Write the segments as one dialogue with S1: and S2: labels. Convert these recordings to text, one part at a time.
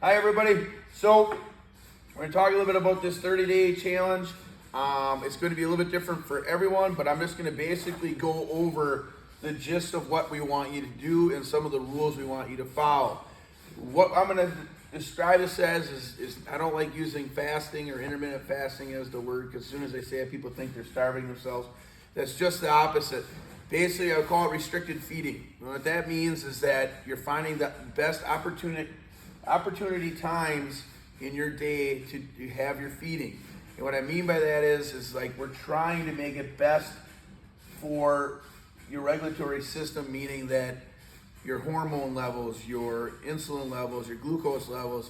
S1: Hi everybody. So we're going to talk a little bit about this 30-day challenge. It's going to be a little bit different for everyone, but I'm just going to basically go over the gist of what we want you to do and some of the rules we want you to follow. What I'm going to describe this as is I don't like using fasting or intermittent fasting as the word, because as soon as I say it, people think they're starving themselves. That's just the opposite. Basically, I would call it restricted feeding. And what that means is that you're finding the best opportunity times in your day to have your feeding. And what I mean by that is like we're trying to make it best for your regulatory system, meaning that your hormone levels, your insulin levels, your glucose levels,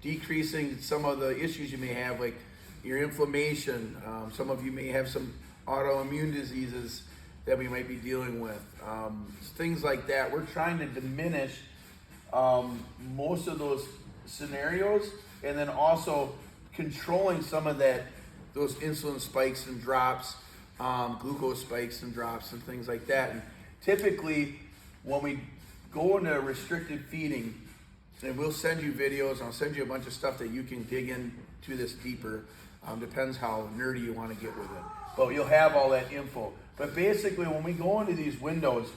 S1: decreasing some of the issues you may have, like your inflammation. Some of you may have some autoimmune diseases that we might be dealing with. Things like that. We're trying to diminish most of those scenarios, and then also controlling some of those insulin spikes and drops, glucose spikes and drops and things like that. And typically when we go into restricted feeding, and we'll send you videos, I'll send you a bunch of stuff that you can dig into this deeper. Depends how nerdy you want to get with it. But you'll have all that info. But basically when we go into these windows,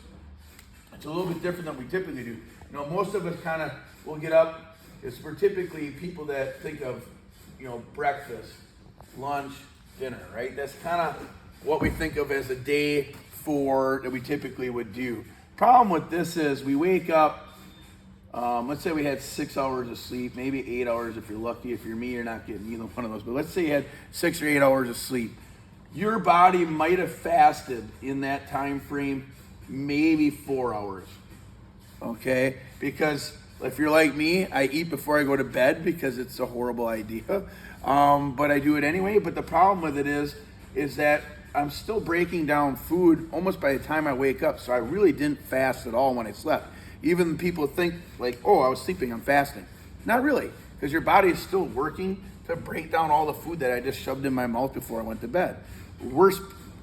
S1: it's a little bit different than we typically do. You know, most of us kind of will get up, we're typically people that think of, breakfast, lunch, dinner, right? That's kind of what we think of as a day that we typically would do. Problem with this is we wake up, let's say we had 6 hours of sleep, maybe 8 hours if you're lucky. If you're me, you're not getting either one of those. But let's say you had 6 or 8 hours of sleep. Your body might have fasted in that time frame maybe 4 hours, okay? Because if you're like me, I eat before I go to bed because it's a horrible idea, but I do it anyway. But the problem with it is that I'm still breaking down food almost by the time I wake up, so I really didn't fast at all when I slept. Even people think like, oh, I was sleeping, I'm fasting. Not really, because your body is still working to break down all the food that I just shoved in my mouth before I went to bed. Worst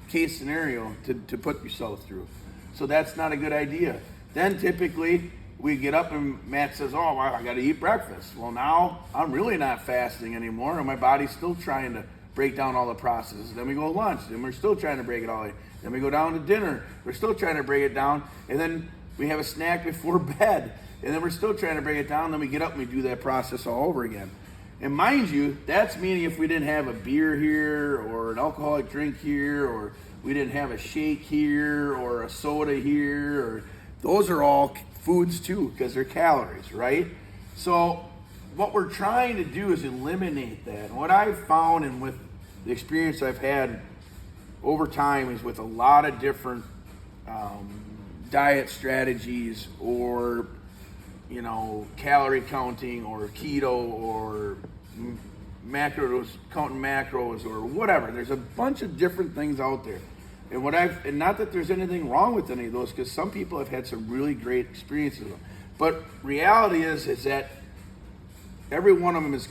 S1: case scenario to put yourself through. So that's not a good idea. Then typically we get up and Matt says, oh, I got to eat breakfast. Well, now I'm really not fasting anymore, and my body's still trying to break down all the processes. Then we go to lunch, then we're still trying to break it all. Then we go down to dinner, we're still trying to break it down, and then we have a snack before bed, and then we're still trying to break it down, then we get up and we do that process all over again. And mind you, that's meaning if we didn't have a beer here, or an alcoholic drink here, or we didn't have a shake here, or a soda here, or those are all foods too, because they're calories, right? So what we're trying to do is eliminate that. And what I've found, and with the experience I've had over time, is with a lot of different diet strategies, or calorie counting, or keto, or macros, counting macros, or whatever. There's a bunch of different things out there. And not that there's anything wrong with any of those, because some people have had some really great experiences with them. But reality is that every one of them is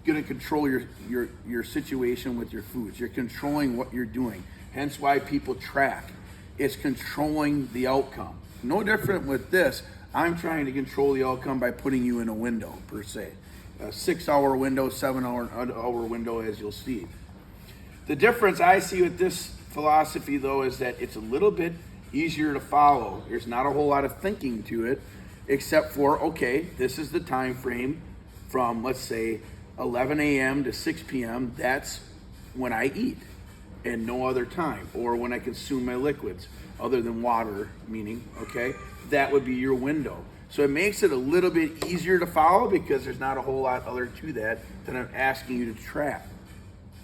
S1: going to control your situation with your foods. You're controlling what you're doing. Hence why people track. It's controlling the outcome. No different with this. I'm trying to control the outcome by putting you in a window, per se. A 6-hour window, 7-hour window, as you'll see. The difference I see with this philosophy, though, is that it's a little bit easier to follow. There's not a whole lot of thinking to it, except for, okay, this is the time frame from, let's say, 11 a.m. to 6 p.m. That's when I eat, and no other time, or when I consume my liquids, other than water, meaning, okay, that would be your window. So it makes it a little bit easier to follow, because there's not a whole lot other to that than I'm asking you to track.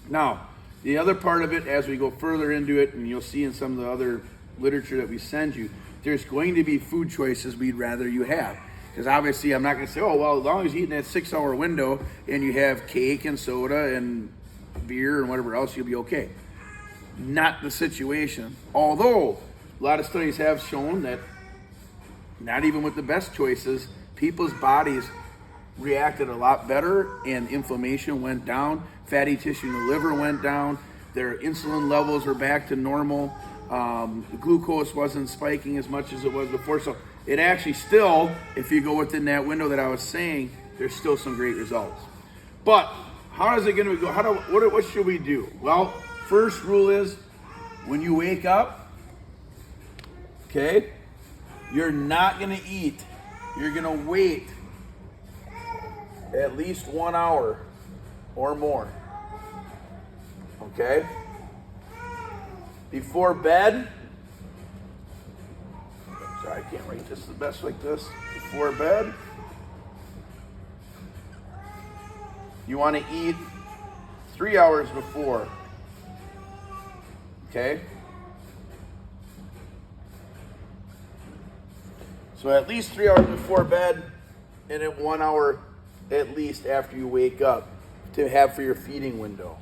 S1: Now, the other part of it, as we go further into it, and you'll see in some of the other literature that we send you, there's going to be food choices we'd rather you have. Because obviously I'm not going to say, oh, well, as long as you eat in that 6-hour window and you have cake and soda and beer and whatever else, you'll be okay. Not the situation. Although a lot of studies have shown that not even with the best choices, people's bodies reacted a lot better, and inflammation went down, fatty tissue in the liver went down, their insulin levels were back to normal, the glucose wasn't spiking as much as it was before. So it actually still, if you go within that window that I was saying, there's still some great results. But how is it going to go? What should we do? Well, first rule is when you wake up, okay, you're not going to eat. You're going to wait at least 1 hour or more. Okay? Before bed, sorry, I can't write this the best like this. Before bed, you want to eat 3 hours before. Okay? So at least 3 hours before bed, and then 1 hour at least after you wake up to have for your feeding window.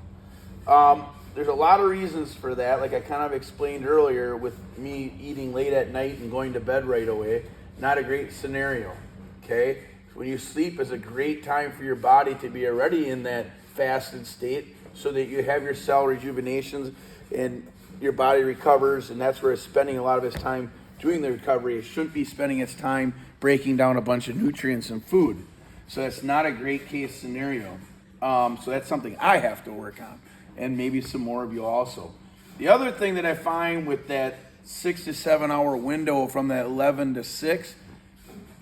S1: There's a lot of reasons for that, like I kind of explained earlier with me eating late at night and going to bed right away. Not a great scenario, okay? When you sleep is a great time for your body to be already in that fasted state so that you have your cell rejuvenations and your body recovers, and that's where it's spending a lot of its time doing the recovery. It shouldn't be spending its time breaking down a bunch of nutrients in food. So that's not a great case scenario. So that's something I have to work on, and maybe some more of you also. The other thing that I find with that 6 to 7 hour window from that 11 to 6,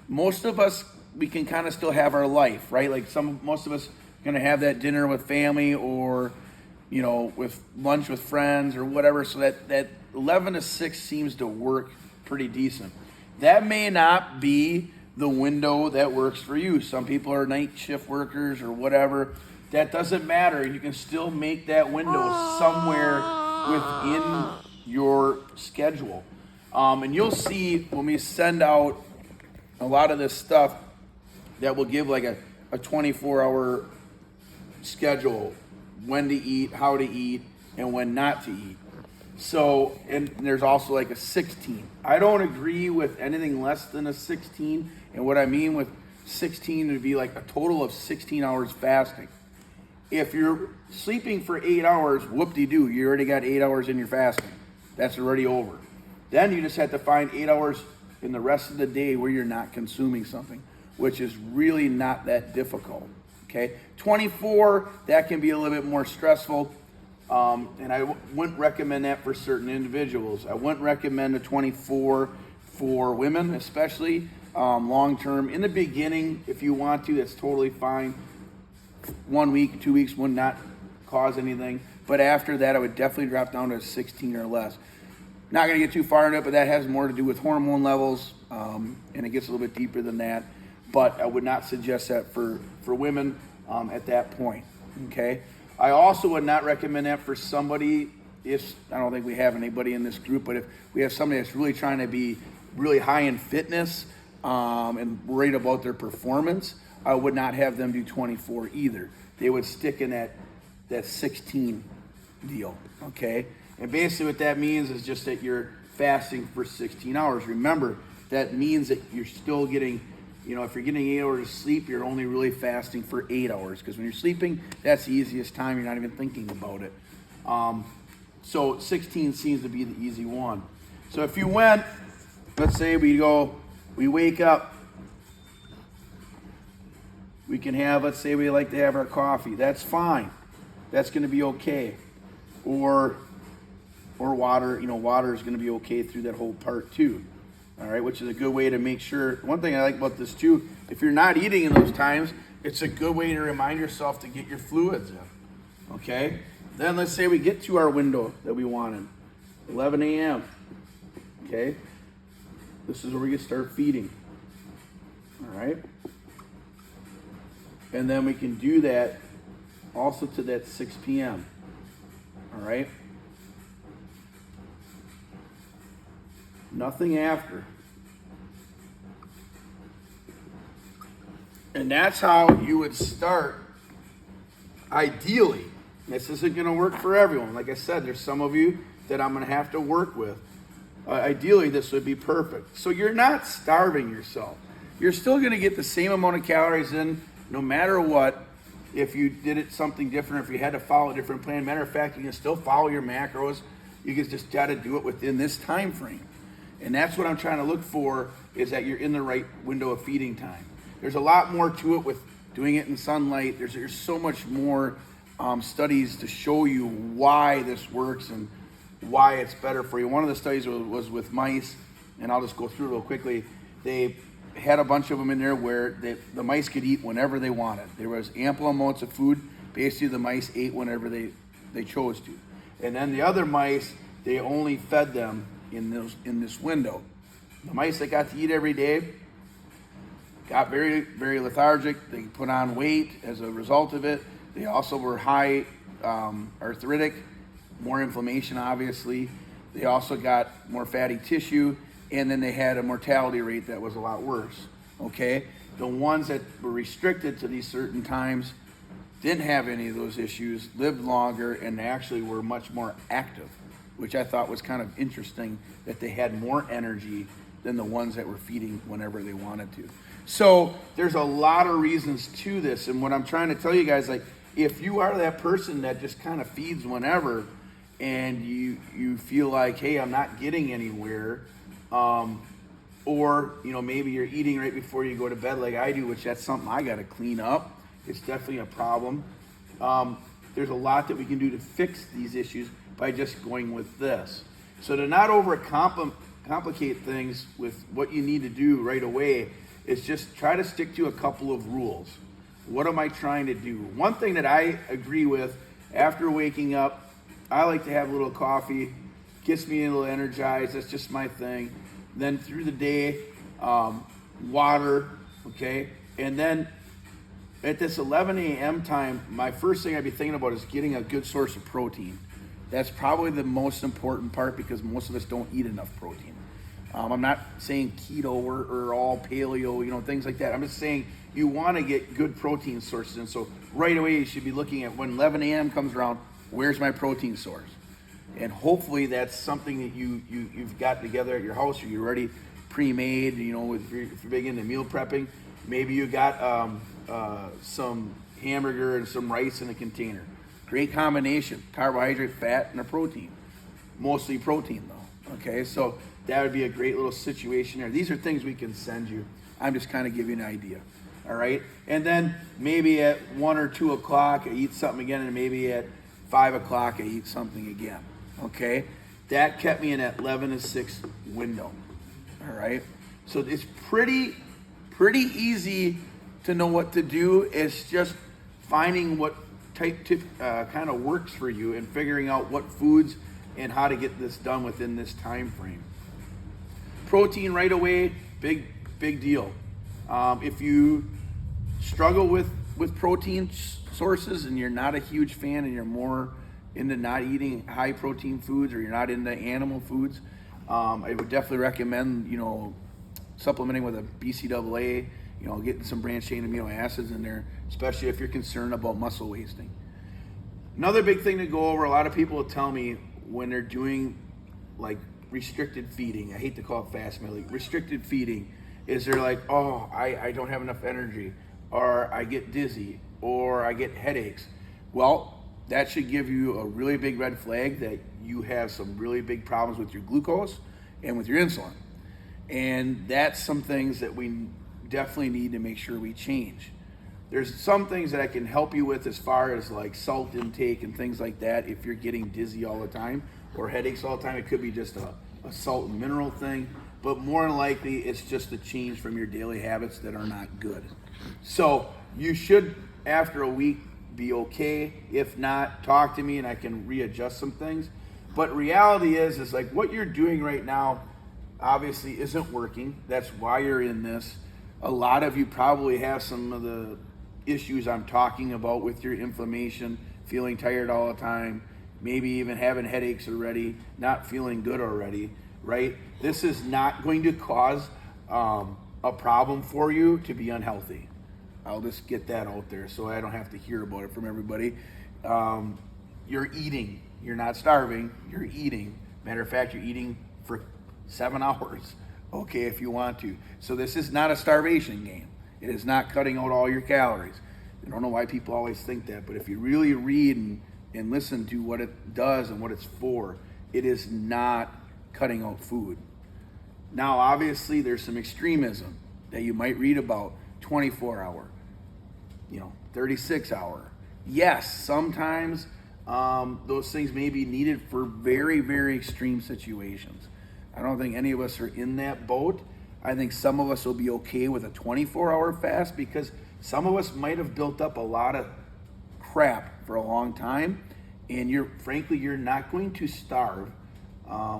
S1: most of us, we can kind of still have our life, right? Like most of us are going to have that dinner with family or, you know, with lunch with friends or whatever. So that 11 to 6 seems to work pretty decent. That may not be the window that works for you. Some people are night shift workers or whatever. That doesn't matter. You can still make that window somewhere within your schedule. And you'll see when we send out a lot of this stuff that will give like a 24-hour schedule, when to eat, how to eat, and when not to eat. So, and there's also like a 16. I don't agree with anything less than a 16. And what I mean with 16 would be like a total of 16 hours fasting. If you're sleeping for 8 hours, whoop-de-doo, you already got 8 hours in your fasting. That's already over. Then you just have to find 8 hours in the rest of the day where you're not consuming something, which is really not that difficult, okay? 24, that can be a little bit more stressful, and I wouldn't recommend that for certain individuals. I wouldn't recommend a 24 for women, especially long-term. In the beginning, if you want to, that's totally fine. 1 week, 2 weeks would not cause anything, but after that, I would definitely drop down to 16 or less. Not going to get too far into it, but that has more to do with hormone levels, and it gets a little bit deeper than that. But I would not suggest that for women at that point, okay? I also would not recommend that for somebody, if I don't think we have anybody in this group, but if we have somebody that's really trying to be really high in fitness and worried about their performance, I would not have them do 24 either. They would stick in that 16 deal, okay? And basically what that means is just that you're fasting for 16 hours. Remember, that means that you're still getting, you know, if you're getting 8 hours of sleep, you're only really fasting for 8 hours. Because when you're sleeping, that's the easiest time. You're not even thinking about it. So 16 seems to be the easy one. So if you went, let's say we wake up, we can have, let's say we like to have our coffee. That's fine. That's going to be okay. Or water, you know, water is going to be okay through that whole part too. All right, which is a good way to make sure. One thing I like about this too, if you're not eating in those times, it's a good way to remind yourself to get your fluids in. Okay? Then let's say we get to our window that we wanted, 11 a.m. Okay? This is where we can start feeding. All right? And then we can do that also to that 6 p.m. All right? Nothing after. And that's how you would start, ideally. This isn't going to work for everyone. Like I said, there's some of you that I'm going to have to work with. Ideally, this would be perfect. So you're not starving yourself. You're still going to get the same amount of calories in no matter what. If you did it something different, if you had to follow a different plan. Matter of fact, you can still follow your macros. You just got to do it within this time frame. And that's what I'm trying to look for, is that you're in the right window of feeding time. There's a lot more to it with doing it in sunlight. There's so much more studies to show you why this works and why it's better for you. One of the studies was with mice, and I'll just go through real quickly. They had a bunch of them in there where the mice could eat whenever they wanted. There was ample amounts of food. Basically, the mice ate whenever they chose to. And then the other mice, they only fed them in this window. The mice that got to eat every day got very, very lethargic. They put on weight as a result of it. They also were high arthritic, more inflammation, obviously. They also got more fatty tissue, and then they had a mortality rate that was a lot worse, okay? The ones that were restricted to these certain times didn't have any of those issues, lived longer, and actually were much more active, which I thought was kind of interesting, that they had more energy than the ones that were feeding whenever they wanted to. So there's a lot of reasons to this, and what I'm trying to tell you guys, like, if you are that person that just kind of feeds whenever, and you feel like, hey, I'm not getting anywhere, or maybe you're eating right before you go to bed like I do, which that's something I got to clean up. It's definitely a problem. There's a lot that we can do to fix these issues by just going with this. So to not complicate things with what you need to do right away, is just try to stick to a couple of rules. What am I trying to do? One thing that I agree with, after waking up, I like to have a little coffee, gets me a little energized, that's just my thing. Then through the day, water, okay? And then at this 11 a.m. time, my first thing I'd be thinking about is getting a good source of protein. That's probably the most important part, because most of us don't eat enough protein. I'm not saying keto or all paleo, things like that. I'm just saying you want to get good protein sources. And so right away you should be looking at, when 11 a.m. comes around, where's my protein source? And hopefully that's something that you've got together at your house, or you're already pre-made, if you're big into meal prepping. Maybe you got some hamburger and some rice in a container. Great combination, carbohydrate, fat, and a protein. Mostly protein though, okay? So that would be a great little situation there. These are things we can send you. I'm just kind of giving you an idea, all right? And then maybe at 1 or 2 o'clock, I eat something again, and maybe at 5 o'clock, I eat something again, okay? That kept me in that 11 to 6 window, all right? So it's pretty easy to know what to do. It's just finding what kind of works for you, and figuring out what foods and how to get this done within this time frame. Protein right away, big deal. If you struggle with protein sources and you're not a huge fan, and you're more into not eating high protein foods, or you're not into animal foods, I would definitely recommend supplementing with a BCAA, getting some branched chain amino acids in there, especially if you're concerned about muscle wasting. Another big thing to go over, a lot of people will tell me when they're doing like restricted feeding, I hate to call it fast meal, restricted feeding, is they're like, oh, I don't have enough energy, or I get dizzy, or I get headaches. Well, that should give you a really big red flag that you have some really big problems with your glucose and with your insulin. And that's some things that we definitely need to make sure we change. There's some things that I can help you with as far as like salt intake and things like that. If you're getting dizzy all the time or headaches all the time, it could be just a salt and mineral thing, but more than likely it's just a change from your daily habits that are not good. So you should, after a week, be okay. If not, talk to me and I can readjust some things. But reality is like what you're doing right now obviously isn't working. That's why you're in this. A lot of you probably have some of the issues I'm talking about with your inflammation, feeling tired all the time, maybe even having headaches already, not feeling good already, right? This is not going to cause a problem for you to be unhealthy. I'll just get that out there so I don't have to hear about it from everybody. You're eating. You're not starving. You're eating. Matter of fact, you're eating for 7 hours, okay, if you want to. So this is not a starvation game. It is not cutting out all your calories. I don't know why people always think that, but if you really read and listen to what it does and what it's for, it is not cutting out food. Now, obviously, there's some extremism that you might read about, 24 hour, 36 hour. Yes, sometimes those things may be needed for very, very extreme situations. I don't think any of us are in that boat. I think some of us will be okay with a 24-hour fast because some of us might have built up a lot of crap for a long time, and frankly, you're not going to starve.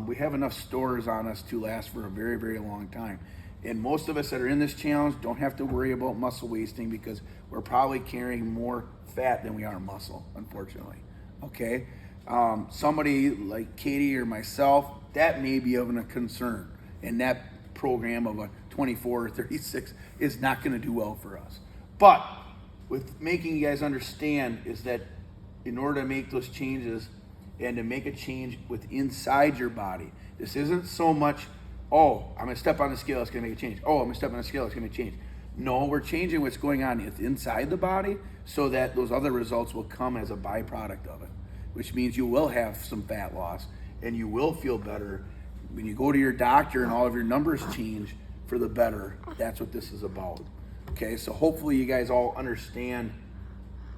S1: We have enough stores on us to last for a very, very long time. And most of us that are in this challenge don't have to worry about muscle wasting because we're probably carrying more fat than we are muscle, unfortunately. Okay? Somebody like Katie or myself, that may be of a concern. And that program of a 24 or 36 is not going to do well for us. But with making you guys understand is that in order to make those changes and to make a change with inside your body, this isn't so much, oh, I'm going to step on the scale, it's going to make a change. Oh, I'm going to step on the scale, it's going to change. No, we're changing what's going on inside the body so that those other results will come as a byproduct of it, which means you will have some fat loss and you will feel better. When you go to your doctor and all of your numbers change for the better, that's what this is about. Okay, so hopefully you guys all understand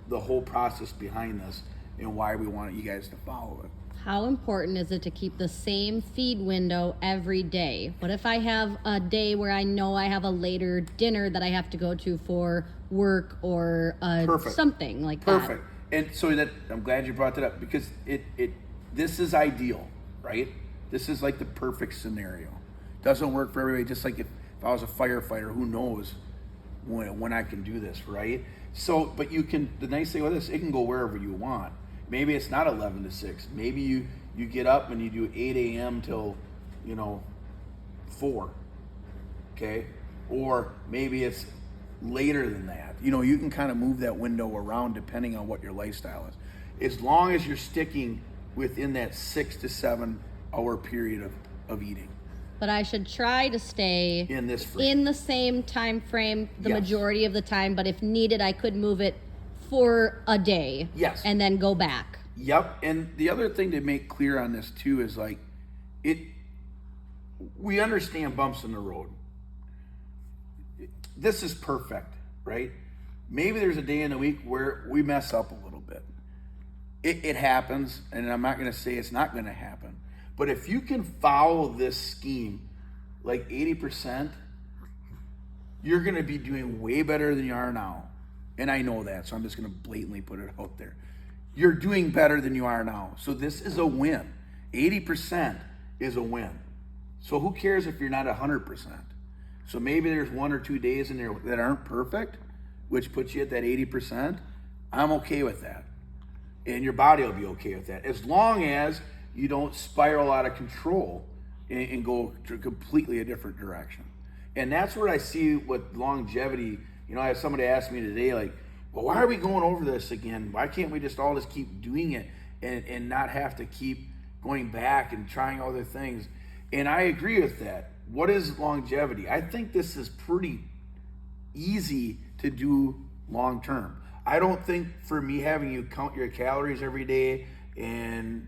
S1: the whole process behind this and why we want you guys to follow it.
S2: How important is it to keep the same feed window every day? What if I have a day where I know I have a later dinner that I have to go to for work or something like that?
S1: Perfect. And so I'm glad you brought that up because this is ideal, right? This is like the perfect scenario. Doesn't work for everybody. Just like if I was a firefighter, who knows when I can do this, right? So, but the nice thing with this, it can go wherever you want. Maybe it's not 11 to 6. Maybe you get up and you do 8 a.m. till, 4, okay? Or maybe it's later than that. You can kind of move that window around depending on what your lifestyle is. As long as you're sticking within that 6 to 7 hour period of eating.
S2: But I should try to stay
S1: in
S2: the same time frame the
S1: Yes.
S2: majority of the time, but if needed, I could move it for a day.
S1: Yes.
S2: And then go back.
S1: Yep. And the other thing to make clear on this too is we understand bumps in the road. This is perfect, right? Maybe there's a day in the week where we mess up a little bit. It happens, and I'm not going to say it's not going to happen. But if you can follow this scheme like 80%, you're going to be doing way better than you are now. And I know that, so I'm just going to blatantly put it out there. You're doing better than you are now. So this is a win. 80% is a win. So who cares if you're not 100%? So maybe there's 1 or 2 days in there that aren't perfect, which puts you at that 80%. I'm okay with that. And your body will be okay with that. As long as you don't spiral out of control and go to completely a different direction. And that's what I see with longevity. I had somebody ask me today, like, well, why are we going over this again? Why can't we just all keep doing it and not have to keep going back and trying other things? And I agree with that. What is longevity? I think this is pretty easy to do long term. I don't think for me having you count your calories every day and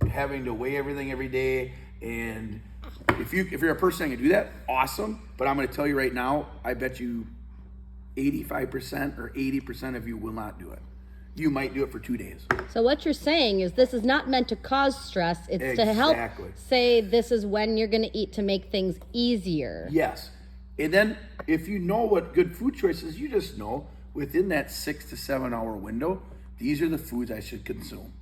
S1: having to weigh everything every day, and if you're a person that can do that, awesome. But I'm going to tell you right now, I bet you 85% or 80% of you will not do it. You might do it for 2 days.
S2: So what you're saying is this is not meant to cause stress. It's to help say this is when you're going to eat to make things easier.
S1: Yes. And then if you know what good food choices, you just know within that 6 to 7 hour window, these are the foods I should consume.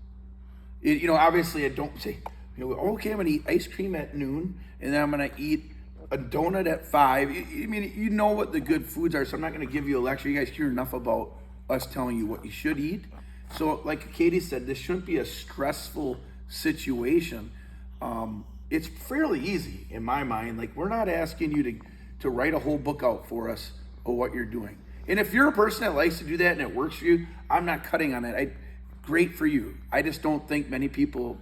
S1: Obviously I don't say, okay, I'm going to eat ice cream at noon and then I'm going to eat a donut at 5. You know what the good foods are, so I'm not going to give you a lecture. You guys hear enough about us telling you what you should eat. So like Katie said, this shouldn't be a stressful situation. It's fairly easy in my mind. Like, we're not asking you to write a whole book out for us of what you're doing. And if you're a person that likes to do that and it works for you, I'm not cutting on that. Great for you. I just don't think many people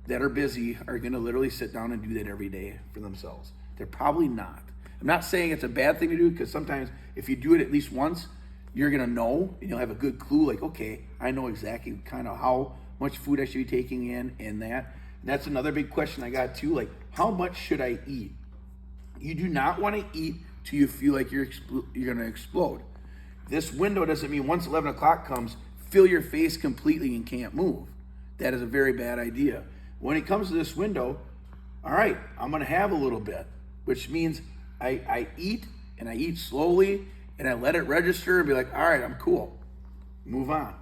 S1: that are busy are going to literally sit down and do that every day for themselves. They're probably not. I'm not saying it's a bad thing to do, because sometimes if you do it at least once, you're going to know and you'll have a good clue, like, okay, I know exactly kind of how much food I should be taking in and that. And that's another big question I got too, like, how much should I eat? You do not want to eat till you feel like you're going to explode. This window doesn't mean once 11 o'clock comes, fill your face completely and can't move. That is a very bad idea. When it comes to this window, all right, I'm going to have a little bit, which means I eat, and I eat slowly, and I let it register and be like, all right, I'm cool. Move on.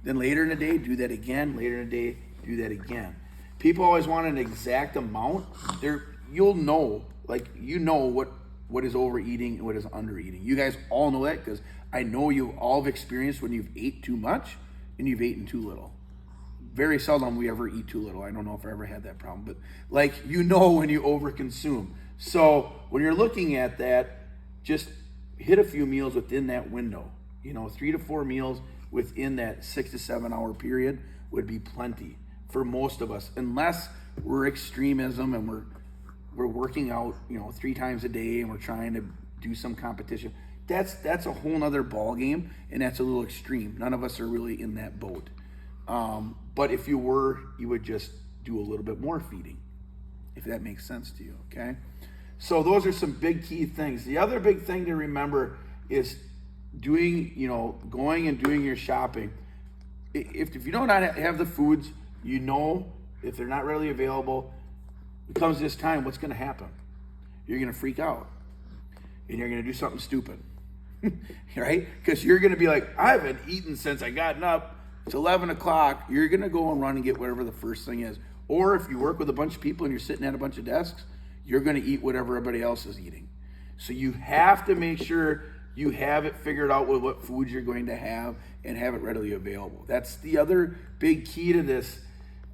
S1: Then later in the day, do that again. Later in the day, do that again. People always want an exact amount. You'll know, what is overeating and what is undereating. You guys all know that because I know you all have experienced when you've ate too much and you've eaten too little. Very seldom we ever eat too little. I don't know if I ever had that problem, but when you overconsume. So when you're looking at that, just hit a few meals within that window. 3 to 4 meals within that 6 to 7 hour period would be plenty for most of us, unless we're extremism and we're working out, 3 times a day and we're trying to do some competition. That's a whole nother ball game, and that's a little extreme. None of us are really in that boat. But if you were, you would just do a little bit more feeding, if that makes sense to you, okay? So those are some big key things. The other big thing to remember is going and doing your shopping. If you do not have the foods, if they're not readily available, it comes this time, what's going to happen? You're going to freak out, and you're going to do something stupid, right? Because you're going to be like, I haven't eaten since I gotten up. It's 11 o'clock. You're going to go and run and get whatever the first thing is. Or if you work with a bunch of people and you're sitting at a bunch of desks, you're going to eat whatever everybody else is eating. So you have to make sure you have it figured out with what foods you're going to have and have it readily available. That's the other big key to this.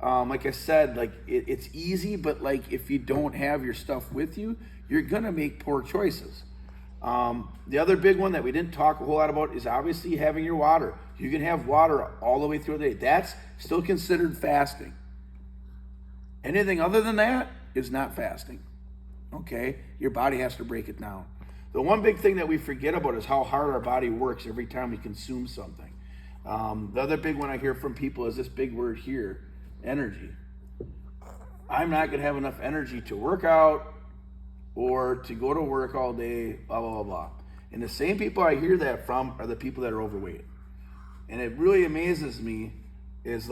S1: Like I said, it's easy, but if you don't have your stuff with you, you're going to make poor choices. The other big one that we didn't talk a whole lot about is obviously having your water. You can have water all the way through the day. That's still considered fasting. Anything other than that is not fasting. Okay? Your body has to break it down. The one big thing that we forget about is how hard our body works every time we consume something. The other big one I hear from people is this big word here, energy. I'm not going to have enough energy to work out or to go to work all day, blah, blah, blah, blah. And the same people I hear that from are the people that are overweight. And it really amazes me is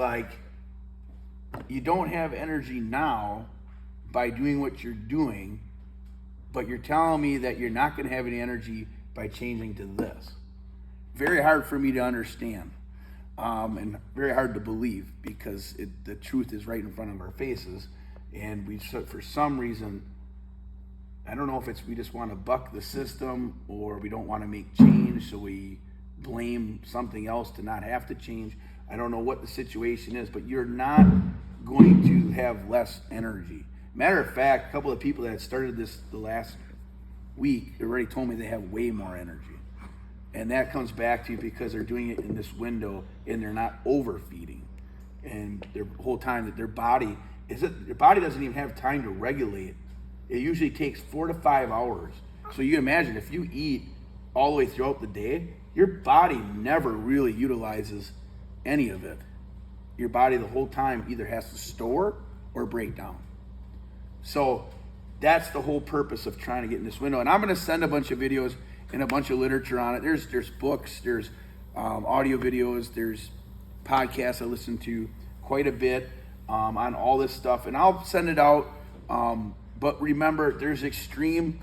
S1: you don't have energy now by doing what you're doing, but you're telling me that you're not going to have any energy by changing to this. Very hard for me to understand, and very hard to believe, because the truth is right in front of our faces, and for some reason, I don't know if we just want to buck the system or we don't want to make change, so we blame something else to not have to change. I don't know what the situation is, but you're not going to have less energy. Matter of fact, a couple of people that had started this the last week already told me they have way more energy. And that comes back to because they're doing it in this window and they're not overfeeding. And the whole time that their body doesn't even have time to regulate. It usually takes 4 to 5 hours. So you imagine if you eat all the way throughout the day, your body never really utilizes any of it. Your body the whole time either has to store or break down. So that's the whole purpose of trying to get in this window. And I'm going to send a bunch of videos and a bunch of literature on it. There's books, there's audio videos, there's podcasts I listen to quite a bit on all this stuff. And I'll send it out. But remember, there's extreme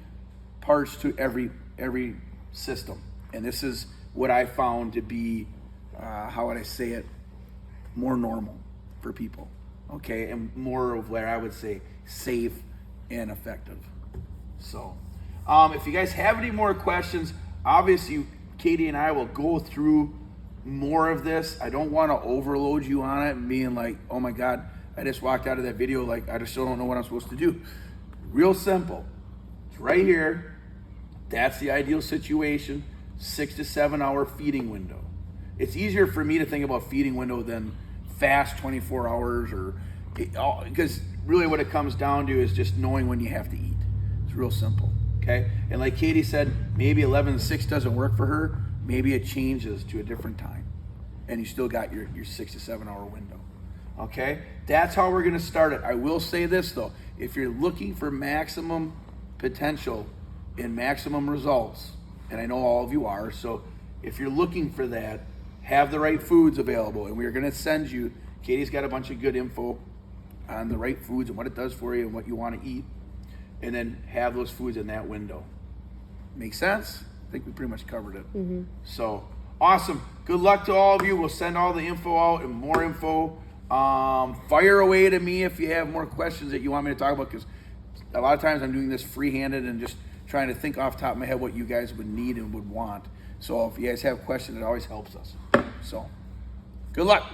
S1: parts to every system. And this is what I found to be, how would I say it, more normal for people. Okay, and more of where I would say safe and effective. So, if you guys have any more questions, obviously Katie and I will go through more of this. I don't want to overload you on it and being like, oh my God, I just walked out of that video I just still don't know what I'm supposed to do. Real simple. It's right here. That's the ideal situation. 6 to 7 hour feeding window. It's easier for me to think about feeding window than fast 24 hours because really what it comes down to is just knowing when you have to eat. It's real simple, okay? And like Katie said, maybe 11 to 6 doesn't work for her. Maybe it changes to a different time and you still got your 6 to 7 hour window, okay? That's how we're gonna start it. I will say this though, if you're looking for maximum potential in maximum results, and I know all of you are, so if you're looking for that, have the right foods available, and we're gonna send you, Katie's got a bunch of good info on the right foods and what it does for you and what you wanna eat, and then have those foods in that window. Make sense? I think we pretty much covered it. So, awesome. Good luck to all of you. We'll send all the info out and more info. Fire away to me if you have more questions that you want me to talk about, because a lot of times I'm doing this free-handed and just trying to think off the top of my head what you guys would need and would want. So if you guys have questions, it always helps us. So, good luck.